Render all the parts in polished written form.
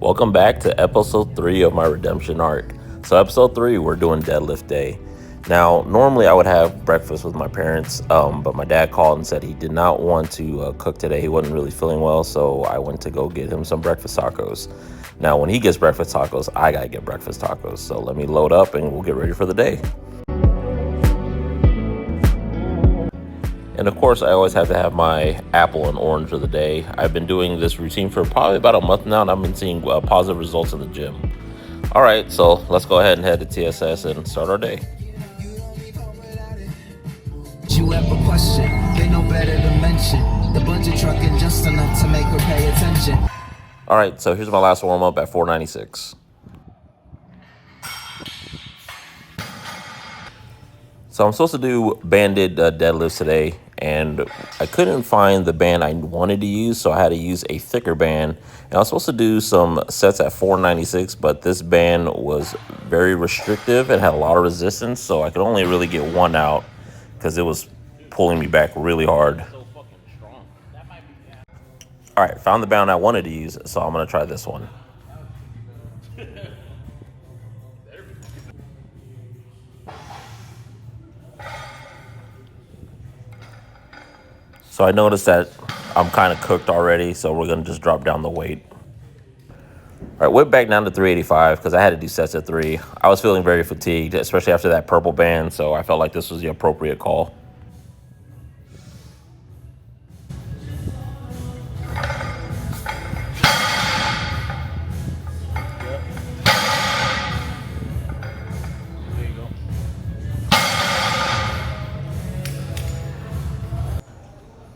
Welcome back to episode 3 of my redemption arc. So episode 3, we're doing deadlift day. Now, normally I would have breakfast with my parents, but my dad called and said he did not want to cook today. He wasn't really feeling well, so I went to go get him some breakfast tacos. Now, when he gets breakfast tacos, I gotta get breakfast tacos. So let me load up and we'll get ready for the day. And of course, I always have to have my apple and orange of the day. I've been doing this routine for probably about a month now, and I've been seeing positive results in the gym. All right, so let's go ahead and head to TSS and start our day. You ever question? They know better to mention. The budget truck is just enough to make her pay attention. All right, so here's my last warm up at 496. So I'm supposed to do banded deadlifts today, and I couldn't find the band I wanted to use, so I had to use a thicker band. And I was supposed to do some sets at 496, but this band was very restrictive and had a lot of resistance, so I could only really get one out because it was pulling me back really hard. All right, found the band I wanted to use, so I'm gonna try this one. So I noticed that I'm kind of cooked already, so we're gonna just drop down the weight. All right, went back down to 385 because I had to do sets at 3. I was feeling very fatigued, especially after that purple band, so I felt like this was the appropriate call.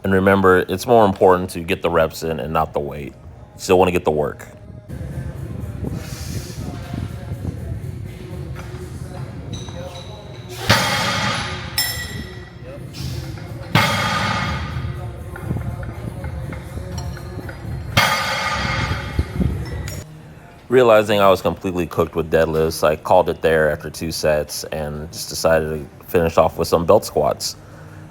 And remember, it's more important to get the reps in and not the weight. You still want to get the work. Realizing I was completely cooked with deadlifts, I called it there after 2 sets and just decided to finish off with some belt squats.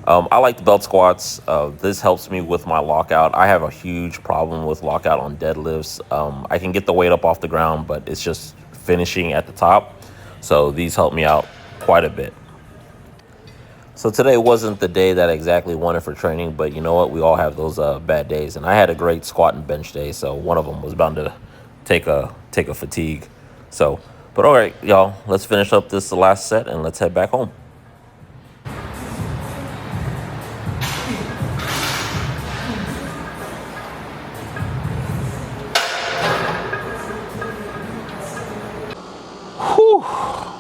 I like the belt squats. This helps me with my lockout. I have a huge problem with lockout on deadlifts. I can get the weight up off the ground, but it's just finishing at the top. So these help me out quite a bit. So today wasn't the day that I exactly wanted for training, but you know what? We all have those bad days. And I had a great squat and bench day, so one of them was bound to take a fatigue. But all right, y'all, let's finish up this last set and let's head back home.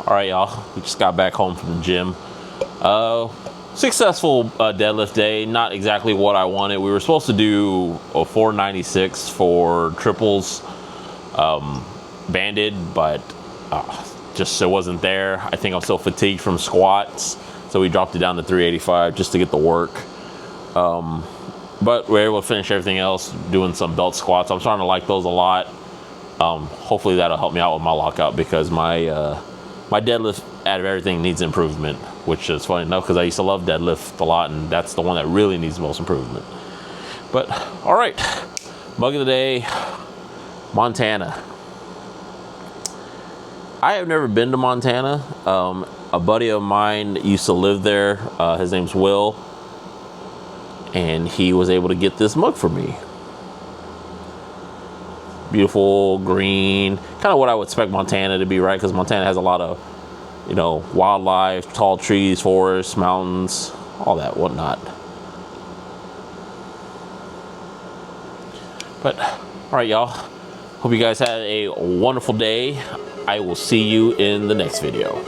All right, y'all, we just got back home from the gym. Successful deadlift day, not exactly what I wanted. We were supposed to do a 496 for triples banded, but just it wasn't there. I think I'm still fatigued from squats, so we dropped it down to 385 just to get the work. But we were able to finish everything else doing some belt squats. I'm starting to like those a lot. Hopefully that'll help me out with my lockout because my deadlift out of everything needs improvement, which is funny enough because I used to love deadlift a lot, and that's the one that really needs the most improvement. But all right, mug of the day, Montana. I have never been to Montana. A buddy of mine used to live there. His name's Will, and he was able to get this mug for me. Beautiful green, kind of what I would expect Montana to be, right? Because Montana has a lot of, wildlife, tall trees, forests, mountains, all that whatnot. But all right, y'all, hope you guys had a wonderful day. I will see you in the next video.